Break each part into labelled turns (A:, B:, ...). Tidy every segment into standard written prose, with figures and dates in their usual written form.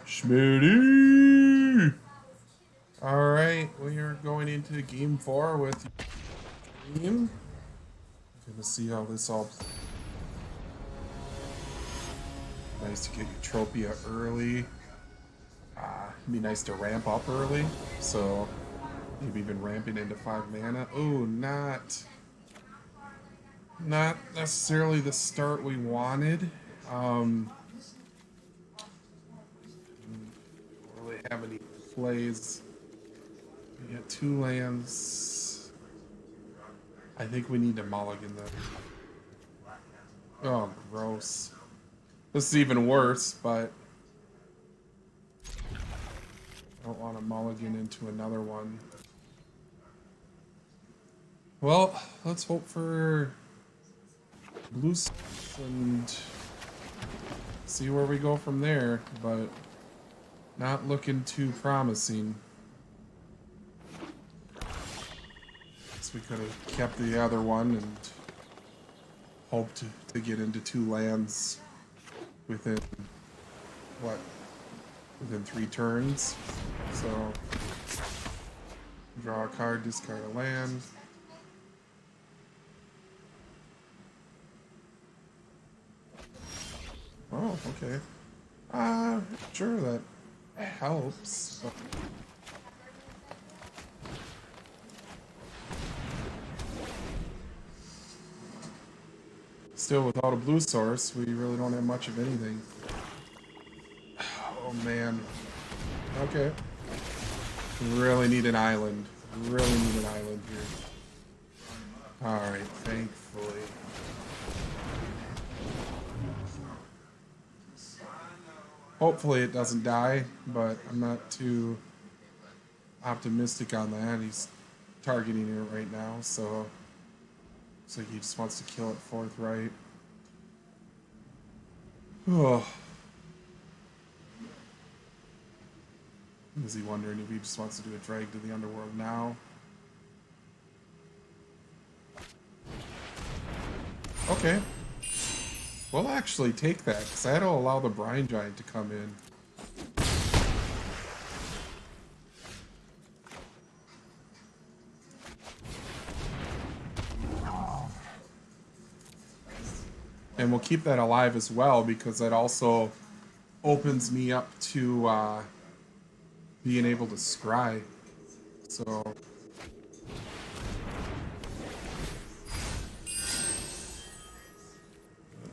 A: Schmitty! Alright, we are going into game 4 with Dream. Gonna see how this all plays. Nice to get Eutropia early. It'd be nice to ramp up early, so maybe even ramping into 5 mana. Oh, not necessarily the start we wanted. Don't really have any plays. We got 2 lands. I think we need to mulligan them. Oh, gross. This is even worse, but I don't want to mulligan into another one. Well, let's hope for blue and see where we go from there, but not looking too promising. Guess we could have kept the other one and hoped to get into 2 lands within, what, within 3 turns. So, draw a card, discard a land. Oh, okay. Sure, that helps. But still, without a blue source, we really don't have much of anything. Oh, man. Okay. Really need an island. Really need an island here. Alright, thankfully. Hopefully it doesn't die, but I'm not too optimistic on that. He's targeting it right now, so looks like he just wants to kill it forthright. Oh. Is he wondering if he just wants to do a drag to the underworld now? Okay. We'll actually take that, because I had to allow the Brine Giant to come in. And we'll keep that alive as well, because that also opens me up to being able to scry. So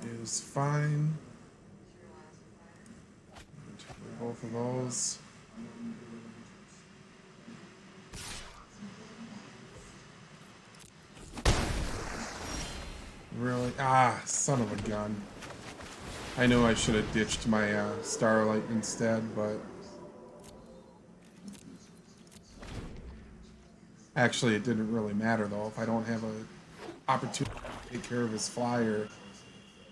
A: it is fine. Both of those. Really? Ah, son of a gun. I knew I should have ditched my Starlight instead, but actually it didn't really matter though. If I don't have an opportunity to take care of his flyer,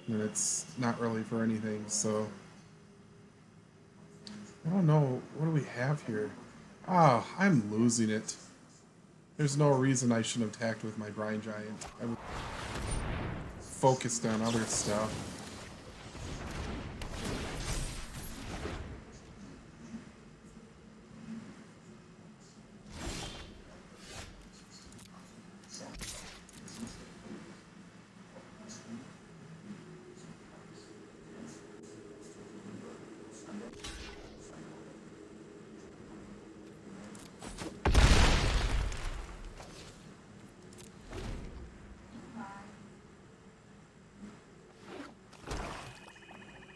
A: then it's not really for anything, so I don't know. What do we have here? Ah, I'm losing it. There's no reason I shouldn't have attacked with my Brine Giant. I was focused on other stuff.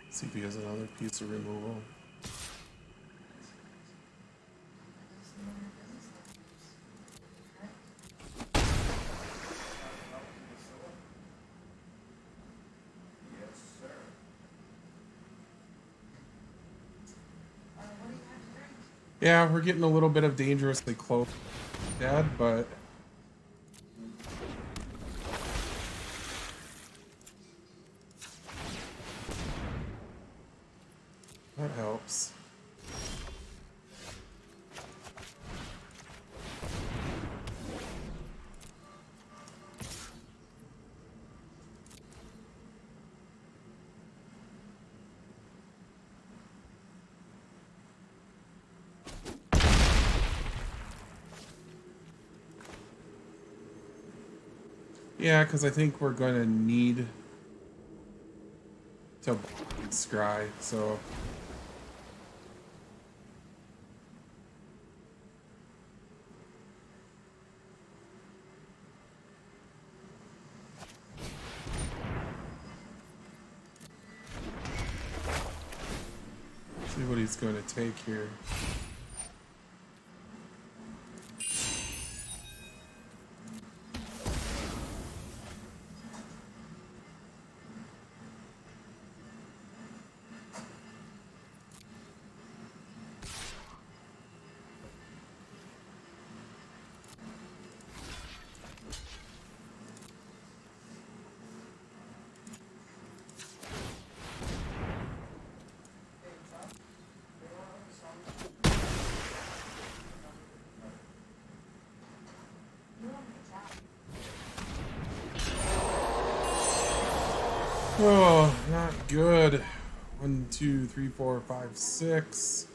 A: See if he has another piece of removal. Yeah, we're getting a little bit of dangerously close, Dad, but that helps. Yeah, because I think we're going to need to block Scry, so... See what he's going to take here. Oh, not good. 1, 2, 3, 4, 5, 6.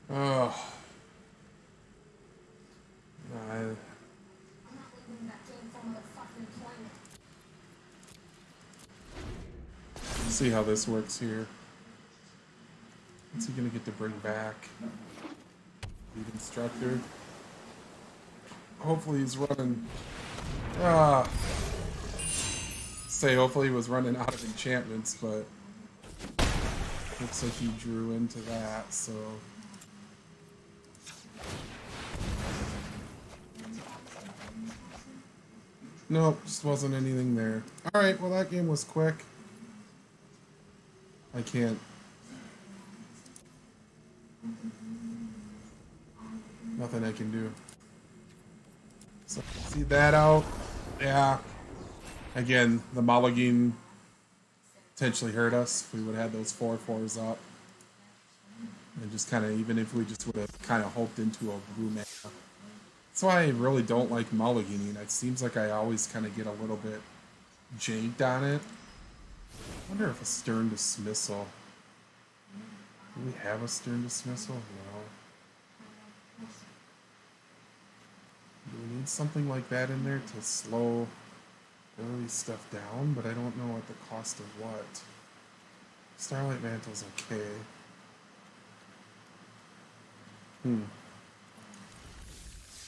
A: Oh. I... Let's see how this works here. What's he gonna get to bring back? Lead instructor. Hopefully he's running. Say hopefully he was running out of enchantments, but looks like he drew into that, so. Nope, just wasn't anything there. Alright, well that game was quick. I can't. Nothing I can do. So, see that out? Yeah. Again, the Mulligan potentially hurt us if we would have had those 4/4s up. And just kind of, even if we just would have kind of hoped into a blue mana. That's why I really don't like mulliganing. It seems like I always kind of get a little bit janked on it. I wonder if a Stern Dismissal. Do we have a Stern Dismissal? No. Do we need something like that in there to slow early stuff down? But I don't know at the cost of what. Starlight Mantle's okay.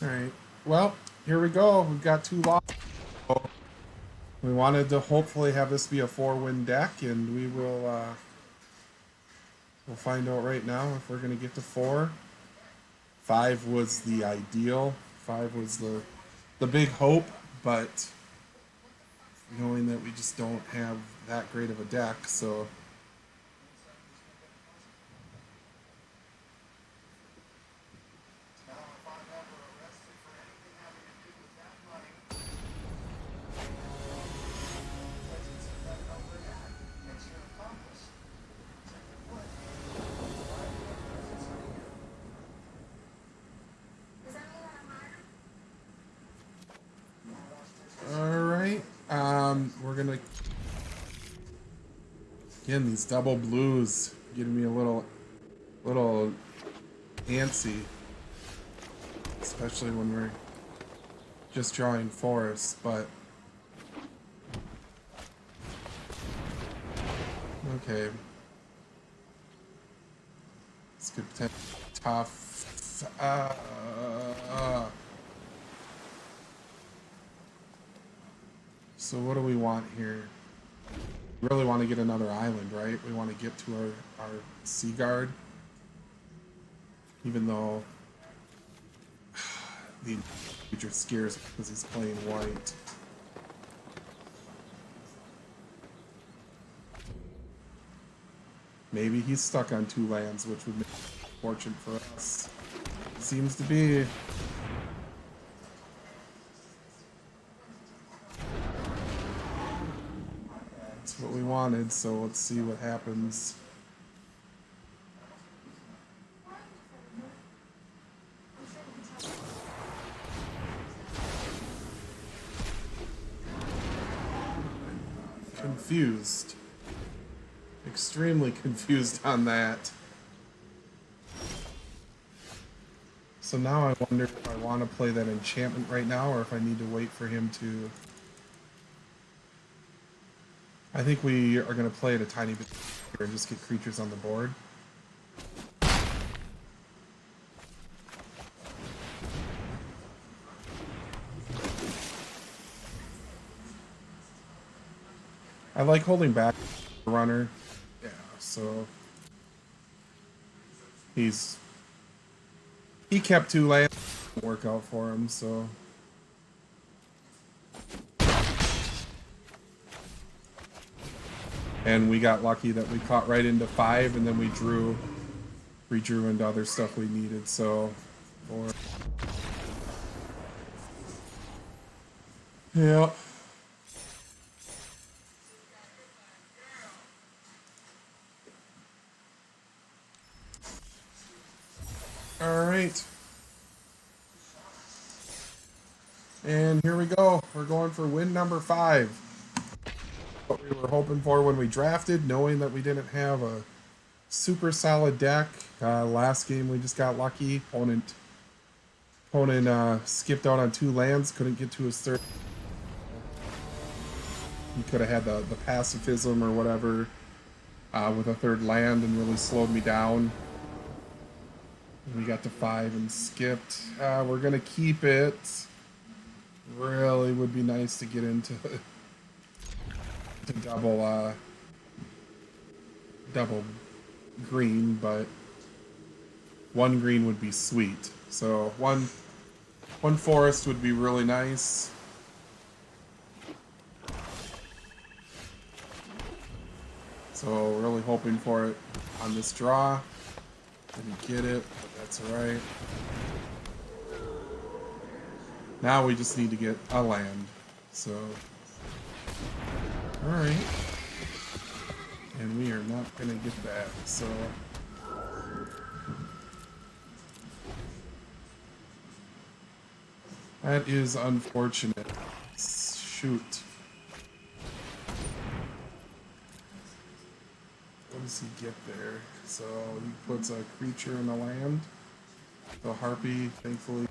A: Alright. Well, here we go. We've got 2 losses. We wanted to hopefully have this be a 4-win deck, and we will we'll find out right now if we're going to get to 4. 5 was the ideal. 5 was the big hope, but knowing that we just don't have that great of a deck, so... We're gonna again these double blues getting me a little antsy, especially when we're just drawing forests. But okay, this could potentially be tough. So what do we want here? We really want to get another island, right? We want to get to our Seaguard. Even though the future scares me because he's playing white. Maybe he's stuck on 2 lands, which would make it fortunate for us. Seems to be. What we wanted, so let's see what happens. Confused. extremely confused on that. So now I wonder if I want to play that enchantment right now or if I need to wait for him to... I think we are going to play it a tiny bit here and just get creatures on the board. I like holding back the runner. Yeah, so... He kept 2 lands. Didn't work out for him, so... And we got lucky that we caught right into 5, and then we drew into other stuff we needed, so... Yeah. Alright. And here we go. We're going for win number 5. What we were hoping for when we drafted, knowing that we didn't have a super solid deck. Last game we just got lucky. Opponent skipped out on 2 lands, couldn't get to his third. He could have had the pacifism or whatever with a 3rd land and really slowed me down. We got to 5 and skipped. We're gonna keep it. Really would be nice to get into to double green, but 1 green would be sweet. So one forest would be really nice. So really hoping for it on this draw. Didn't get it, but that's alright. Now we just need to get a land. So, alright. And we are not going to get that, so... That is unfortunate. Shoot. What does he get there? So he puts a creature in the land. The Harpy, thankfully,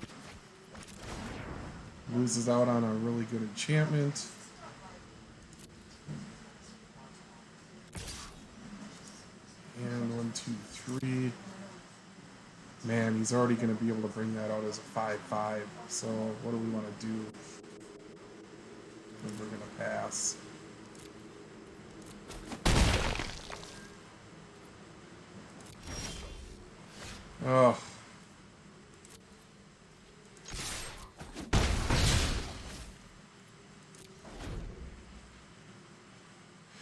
A: loses out on a really good enchantment. And 1, 2, 3. Man, he's already going to be able to bring that out as a 5/5. So what do we want to do? And we're going to pass. Oh.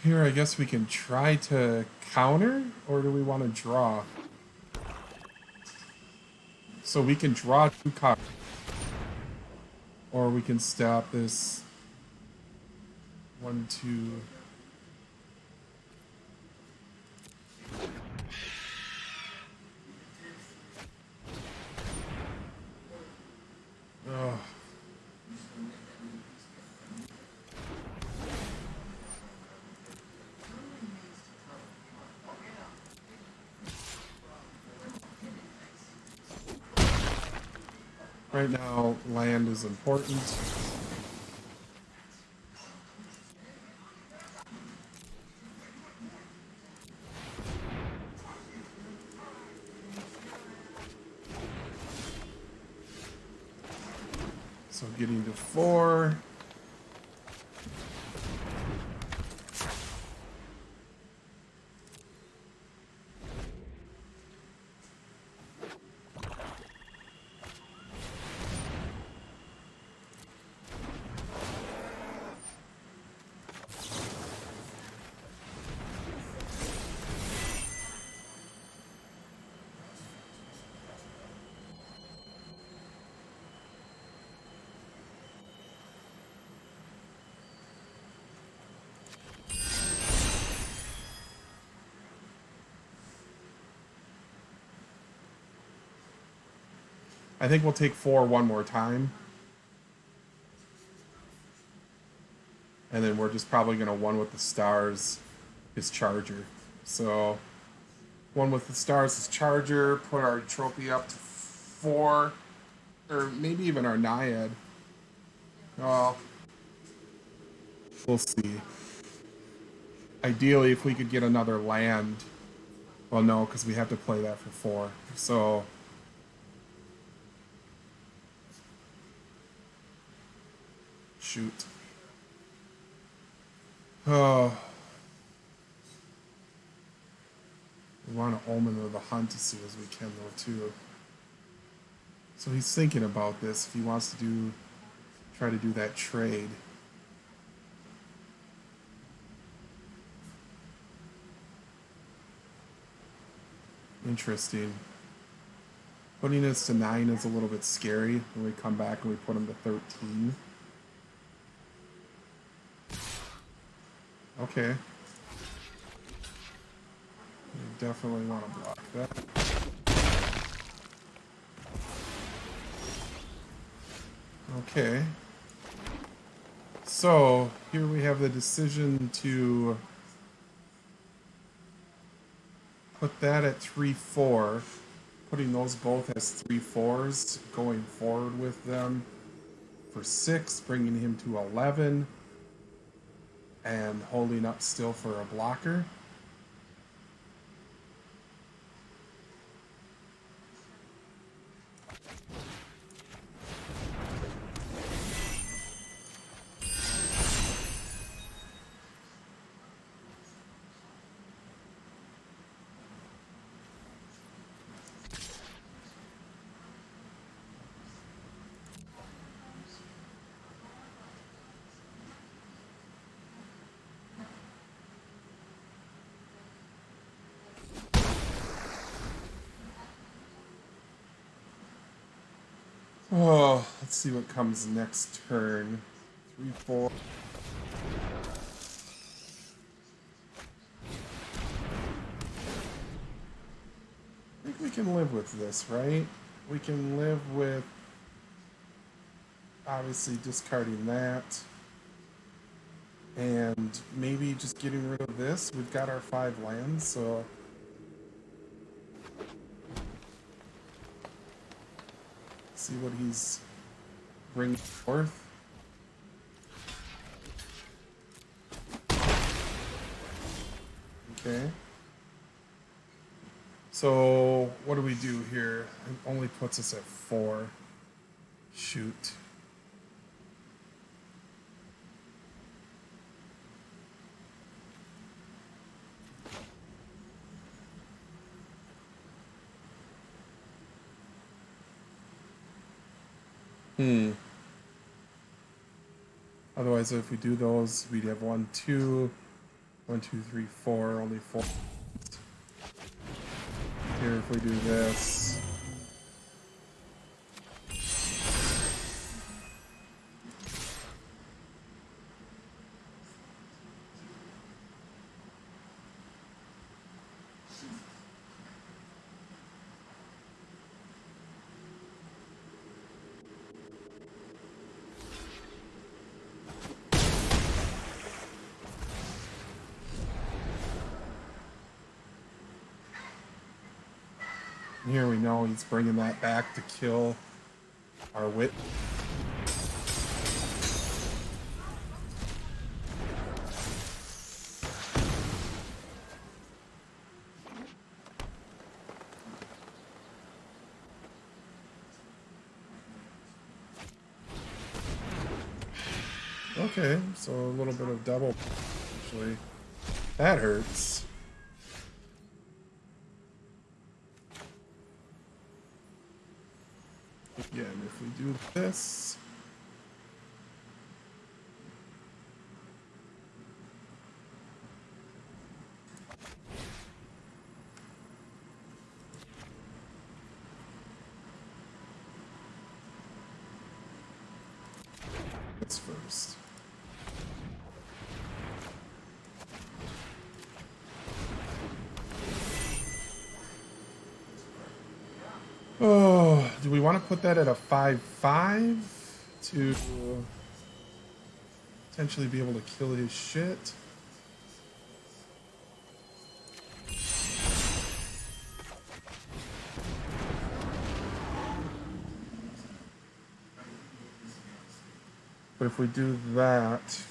A: Here, I guess we can try to counter, or do we want to draw? So we can draw 2 cards. Or we can stop this 1, 2. Ugh. Right now, land is important. So getting to 4. I think we'll take 4 one more time. And then we're just probably going to 1 with the stars his charger. So one with the stars is Charger. Put our trophy up to 4, or maybe even our Naiad. Well, we'll see. Ideally, if we could get another land. Well, no, because we have to play that for 4. So shoot. Oh, we want to Omen of the Hunt as soon as we can, though, too. So he's thinking about this if he wants to try to do that trade. Interesting. Putting us to 9 is a little bit scary when we come back and we put him to 13. Okay. We definitely want to block that. Okay. So, here we have the decision to put that at 3-4, putting those both as 3-4s, going forward with them for 6, bringing him to 11, and holding up still for a blocker. Oh, let's see what comes next turn. 3-4. I think we can live with this, right? We can live with obviously discarding that. And maybe just getting rid of this. We've got our 5 lands, so see what he's bringing forth. Okay. So what do we do here? It only puts us at 4. Shoot. Otherwise, if we do those, we'd have 1, 2, 1, 2, 3, 4, only 4. Here, if we do this. Here we know he's bringing that back to kill our wit. Okay, so a little bit of double, actually. That hurts. Again, if we do this. That's first. Oh, do we want to put that at a 5-5 to potentially be able to kill his shit? But if we do that...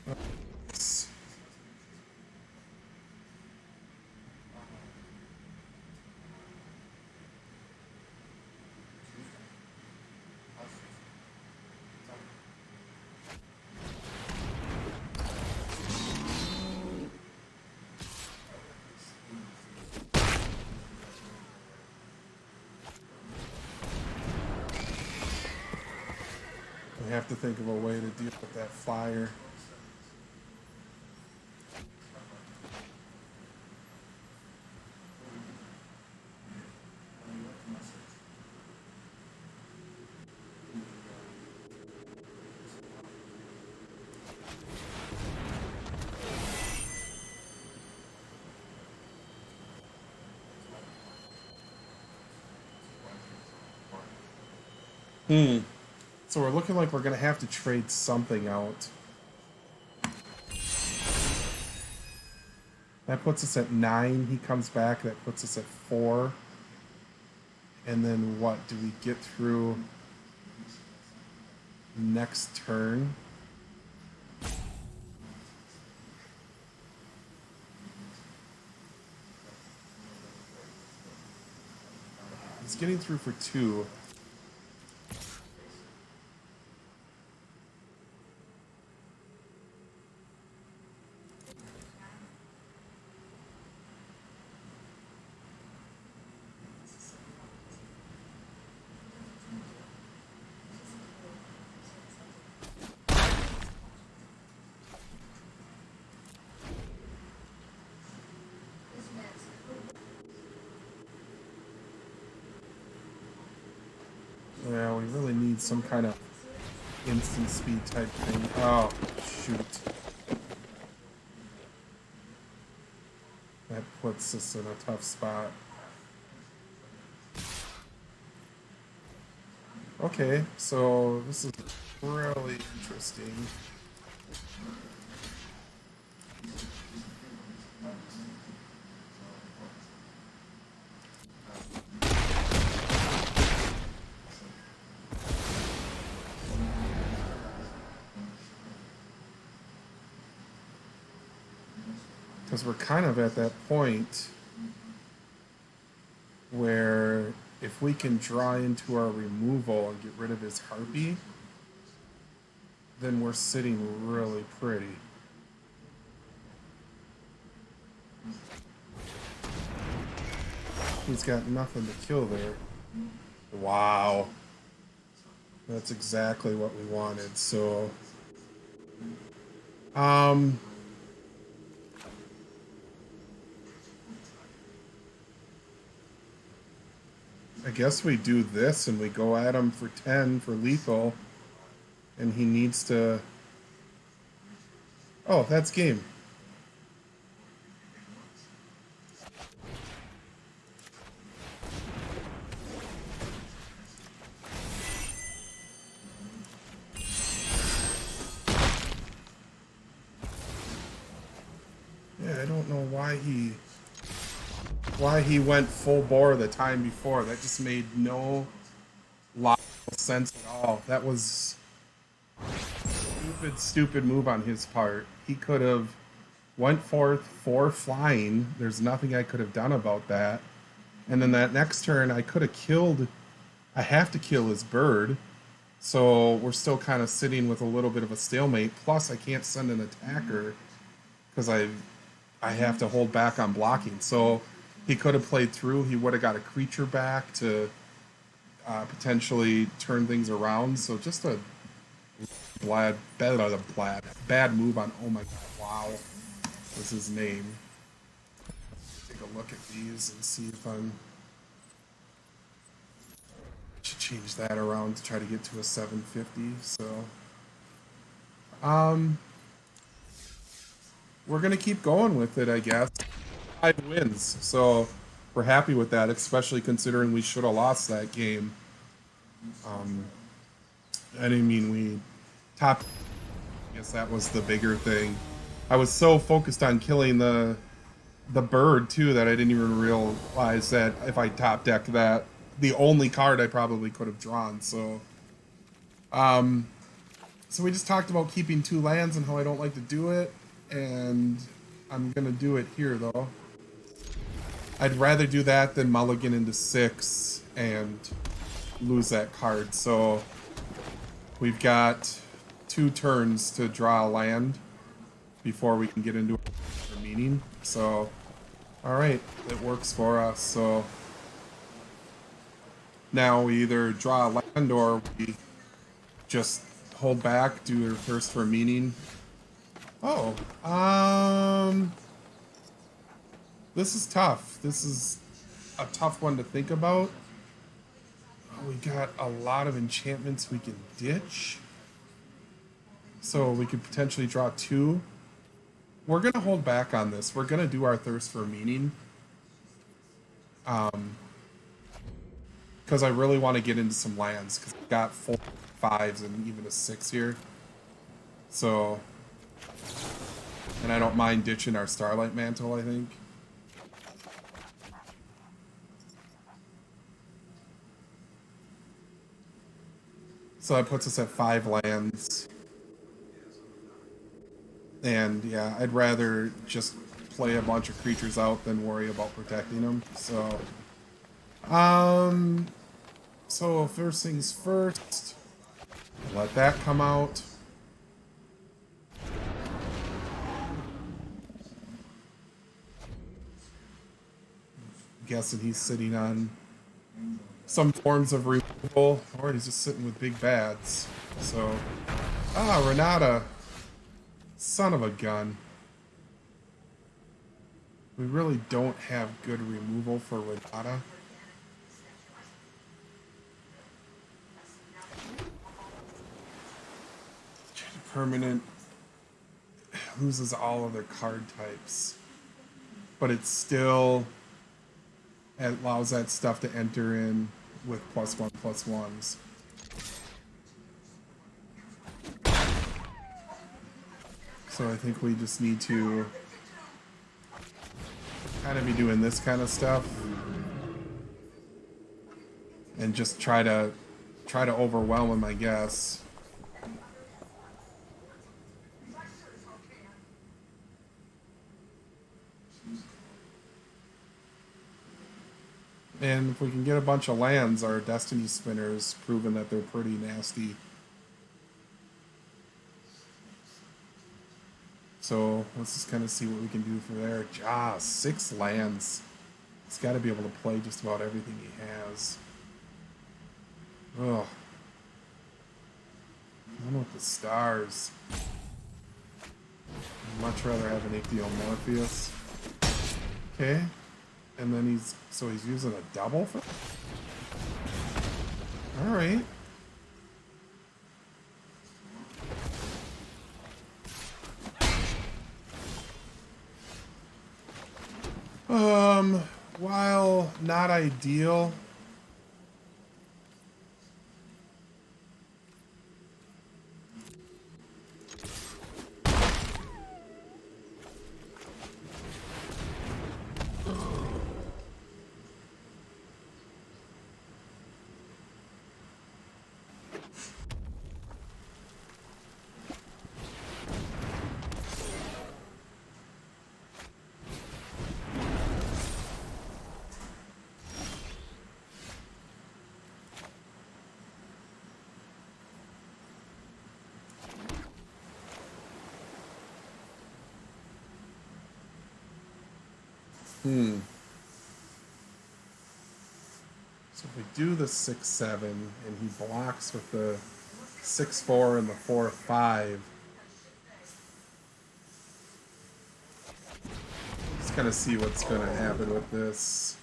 A: Oops. We have to think of a way to deal with that fire. So we're looking like we're going to have to trade something out. That puts us at 9. He comes back. That puts us at 4. And then what? Do we get through next turn? He's getting through for 2. Yeah, we really need some kind of instant speed type thing. Oh, shoot. That puts us in a tough spot. Okay, so this is really interesting. Because we're kind of at that point where if we can draw into our removal and get rid of his harpy, then we're sitting really pretty. He's got nothing to kill there. Wow. That's exactly what we wanted, so... I guess we do this and we go at him for 10 for lethal. And he needs to... Oh, that's game. Yeah, I don't know why he went full bore the time before. That just made no logical sense at all. That was stupid move on his part. He could have went forth for flying. There's nothing I could have done about that. And then that next turn, I could have killed... I have to kill his bird. So we're still kind of sitting with a little bit of a stalemate. Plus, I can't send an attacker because I have to hold back on blocking. So he could have played through. He would have got a creature back to potentially turn things around. So just a bad move on... Oh my god, wow. Was his name. Take a look at these and see if I'm... Should change that around to try to get to a 750, so... We're gonna keep going with it, I guess. 5 wins, so we're happy with that, especially considering we should have lost that game. I didn't mean we top... I guess that was the bigger thing. I was so focused on killing the bird, too, that I didn't even realize that if I top decked that, the only card I probably could have drawn, so... So we just talked about keeping 2 lands and how I don't like to do it, and I'm gonna do it here though. I'd rather do that than mulligan into 6 and lose that card. So we've got 2 turns to draw a land before we can get into our meeting. So, alright, it works for us. So now we either draw a land or we just hold back, do our thirst for meaning. Oh, this is tough. This is a tough one to think about. We got a lot of enchantments we can ditch. So we could potentially draw 2. We're going to hold back on this. We're going to do our thirst for meaning. Because I really want to get into some lands. Because we've got 4 5s and even a 6 here. So... And I don't mind ditching our Starlight Mantle, I think. So that puts us at 5 lands. And yeah, I'd rather just play a bunch of creatures out than worry about protecting them. So, so first things first, let that come out. Guessing he's sitting on some forms of removal, or he's just sitting with big bads. So, Renata. Son of a gun. We really don't have good removal for Renata. Permanent loses all of their card types. But it still allows that stuff to enter in with +1/+1s. So I think we just need to kind of be doing this kind of stuff and just try to overwhelm him, I guess. And if we can get a bunch of lands, our Destiny Spinner's proven that they're pretty nasty. So let's just kind of see what we can do for there. 6 lands. He's got to be able to play just about everything he has. Ugh. I don't know what the stars. I'd much rather have an Ichthyal Morpheus. Okay. And then he's using a double for... Alright. While not ideal, so if we do the 6/7 and he blocks with the 6/4 and the 4/5, let's kind of see what's going to happen with this.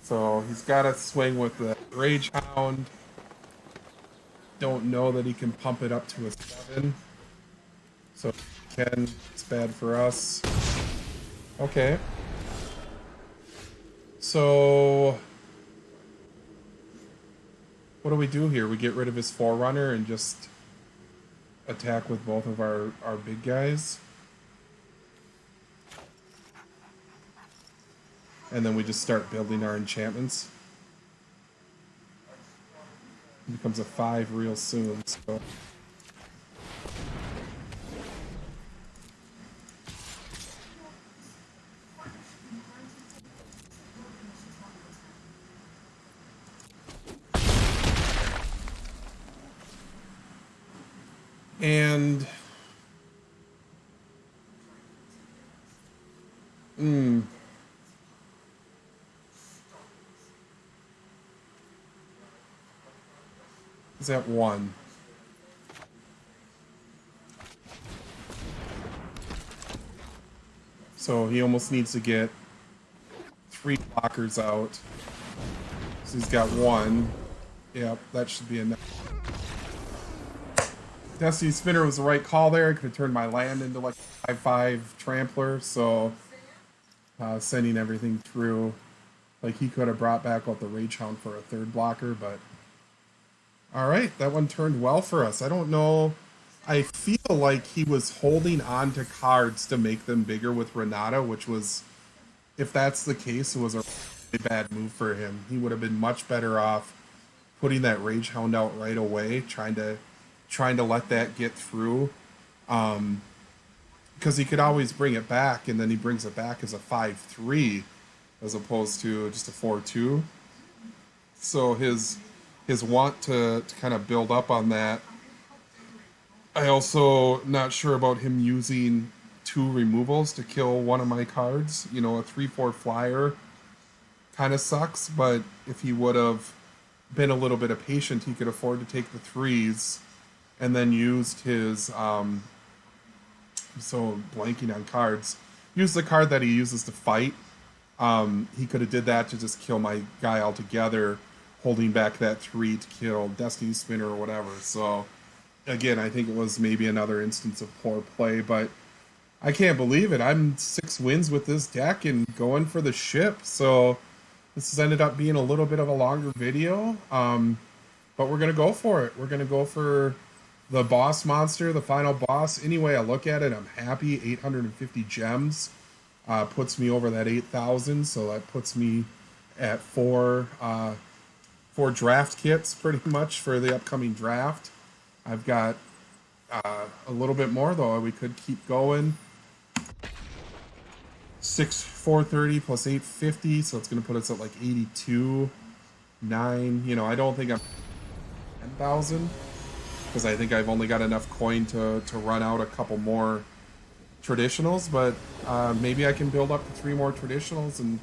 A: So he's got to swing with the Rage Hound. Don't know that he can pump it up to a 7. So if he can, it's bad for us. Okay. So what do we do here? We get rid of his Forerunner and just attack with both of our big guys. and then we just start building our enchantments. It becomes a 5 real soon, so... And... Is that 1? So he almost needs to get 3 blockers out. So he's got 1. Yep, that should be enough. Destiny Spinner was the right call there. I could have turned my land into like a 5/5 trampler, so sending everything through. Like he could have brought back out the Rage Hound for a 3rd blocker, but alright, that one turned well for us. I don't know. I feel like he was holding on to cards to make them bigger with Renata, which was, if that's the case, it was a really bad move for him. He would have been much better off putting that Rage Hound out right away, trying to let that get through, because he could always bring it back, and then he brings it back as a 5/3 as opposed to just a 4/2. So his want to kind of build up on that. I also not sure about him using 2 removals to kill one of my cards. You know, a 3/4 flyer kind of sucks, but if he would have been a little bit of patient, he could afford to take the 3s and then used his so blanking on cards. Use the card that he uses to fight. He could have did that to just kill my guy altogether, holding back that 3 to kill Destiny Spinner or whatever. So again, I think it was maybe another instance of poor play, but I can't believe it. I'm 6 wins with this deck and going for the ship. So this has ended up being a little bit of a longer video, but we're going to go for it. We're going to go for the boss monster, the final boss. Any way I look at it, I'm happy. 850 gems puts me over that 8,000, so that puts me at 4 draft kits pretty much for the upcoming draft. I've got a little bit more though. We could keep going. 430 plus 850, so it's going to put us at like 82, 9. You know, I don't think I'm 10,000 because I think I've only got enough coin to run out a couple more traditionals, but maybe I can build up to 3 more traditionals and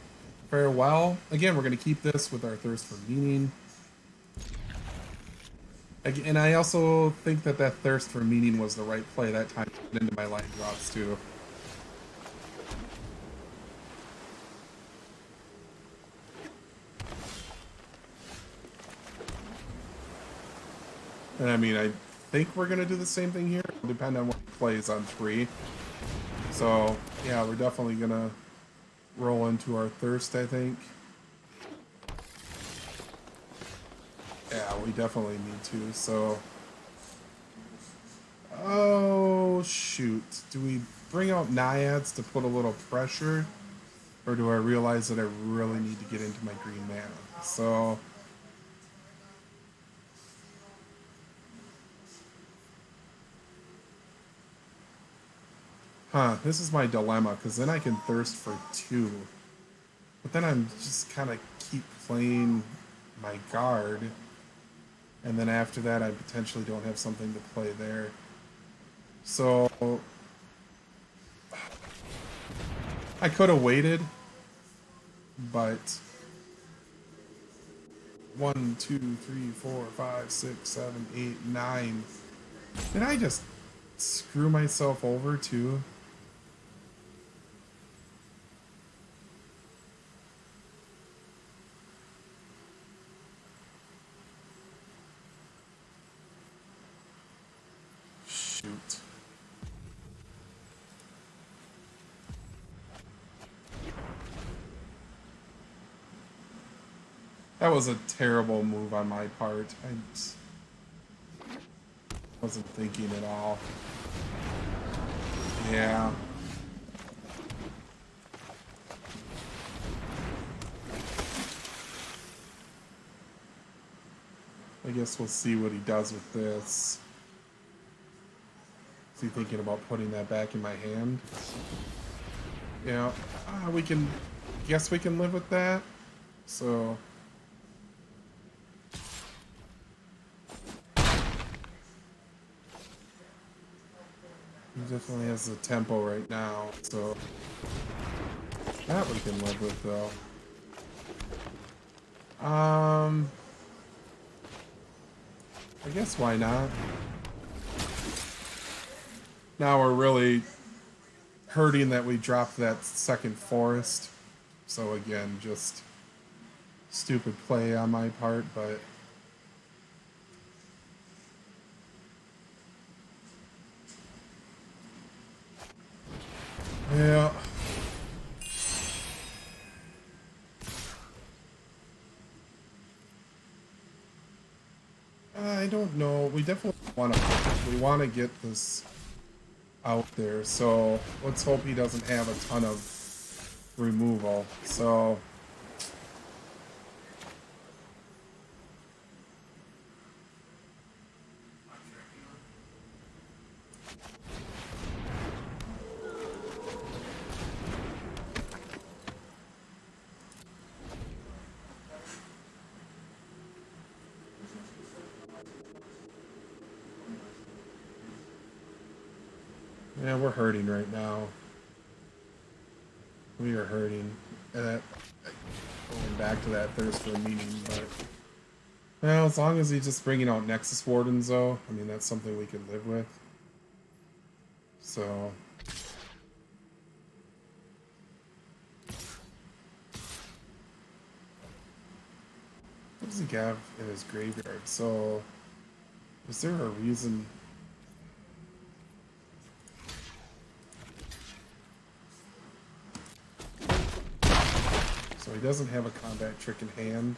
A: fare well. Again, we're going to keep this with our Thirst for Meaning. And I also think that Thirst for Meaning was the right play that time to get into my line drops too. And I mean, I think we're going to do the same thing here. It'll depend on what he plays on 3. So, yeah, we're definitely going to roll into our Thirst, I think. Yeah, we definitely need to, so... Oh, shoot. Do we bring out Naiads to put a little pressure? Or do I realize that I really need to get into my green mana? So... this is my dilemma, because then I can Thirst for 2. But then I'm just kind of keep playing my guard. And then after that, I potentially don't have something to play there. So... I could have waited, but... 1, 2, 3, 4, 5, 6, 7, 8, 9. Did I just screw myself over too? Shoot. That was a terrible move on my part. I just wasn't thinking at all. Yeah. I guess we'll see what he does with this. Is he thinking about putting that back in my hand? Yeah, we can. Guess we can live with that. So. He definitely has the tempo right now, so that we can live with, though. I guess why not? Now we're really hurting that we dropped that second forest. So again, just stupid play on my part, but yeah. I don't know. We definitely want to get this out there. So let's hope he doesn't have a ton of removal. So yeah, we're hurting right now. We are hurting. And that, going back to that thirst for a meeting, but well, as long as he's just bringing out Nexus Wardens, though, I mean, that's something we can live with. So. What does he have in his graveyard? So, is there a reason? So he doesn't have a combat trick in hand.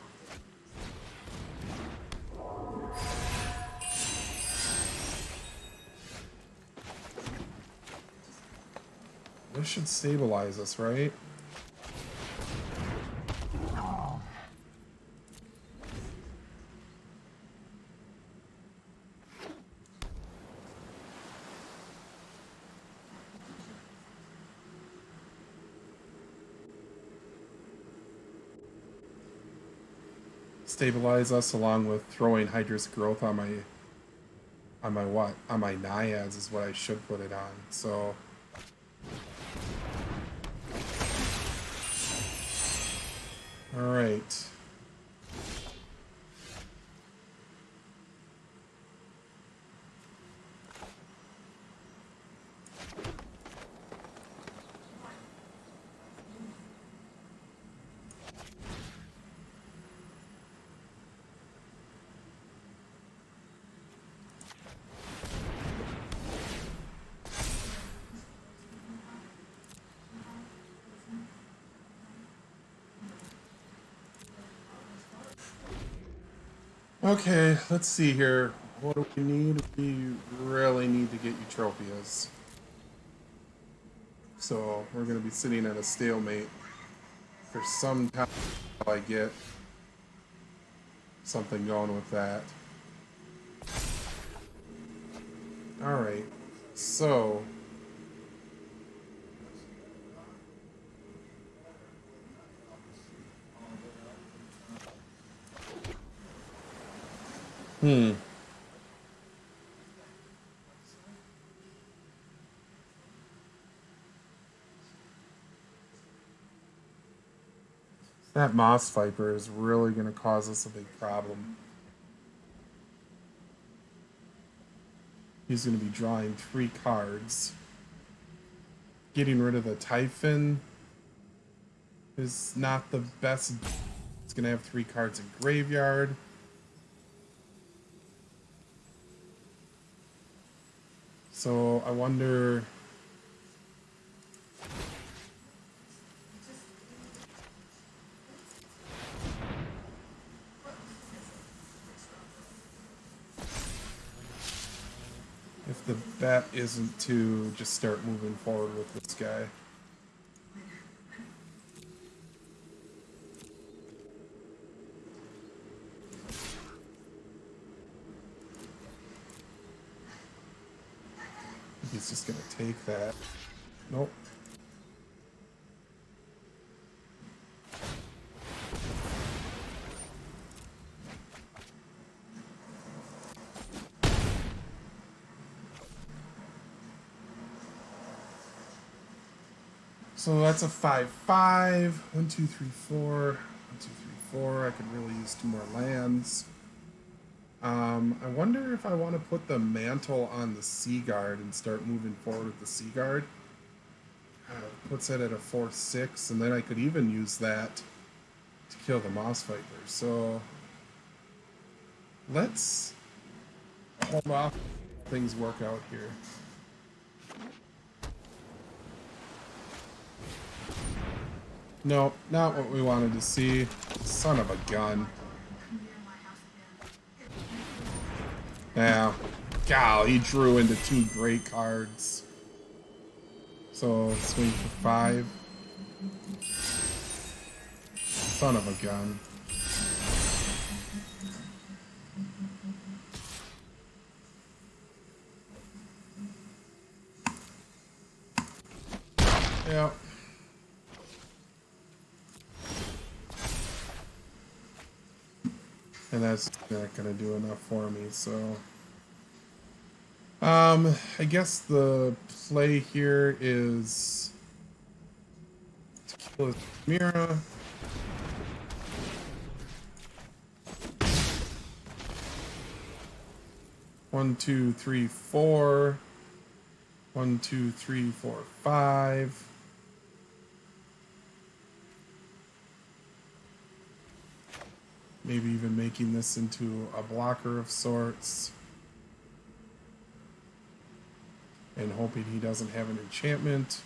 A: This should stabilize us, right? Stabilize us along with throwing Hydra's Growth on my what? On my Naiads is what I should put it on. So all right. Okay, let's see here. What do we need? We really need to get Eutropias. So we're going to be sitting at a stalemate for some time until I get something going with that. Alright, so that Moss Viper is really going to cause us a big problem. He's going to be drawing 3 cards. Getting rid of the Typhon is not the best. It's going to have 3 cards in graveyard. So I wonder. If the bet isn't to just start moving forward with this guy. he's just gonna take that. Nope. So that's a 5/5. 1, 2, 3, 4. 1, 2, 3, 4. I could really use 2 more lands. I wonder if I want to put the mantle on the Seaguard and start moving forward with the Seaguard. Puts it at a 4/6, and then I could even use that to kill the Moss Viper. So let's hold off. Things work out here. Nope, not what we wanted to see. Son of a gun. Yeah. God, he drew into 2 great cards. So, swing for 5. Son of a gun. Yep. And that's not gonna do enough for me, so I guess the play here is to kill his Mira. One, 2, 3, 4. 1, 2, 3, 4, 5. Maybe even making this into a blocker of sorts. And hoping he doesn't have an enchantment.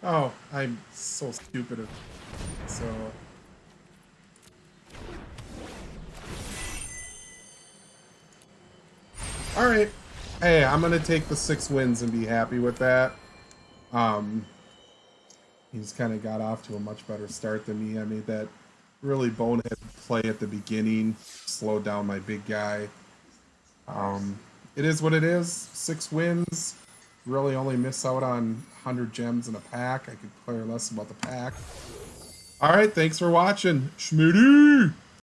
A: Oh, I'm so stupid at so. Alright. Hey, I'm gonna take the 6 wins and be happy with that. He's kind of got off to a much better start than me. I made that really bonehead play at the beginning, slowed down my big guy. It is what it is. 6 wins. Really only miss out on 100 gems in a pack. I could care less about the pack. Alright, thanks for watching. Schmitty!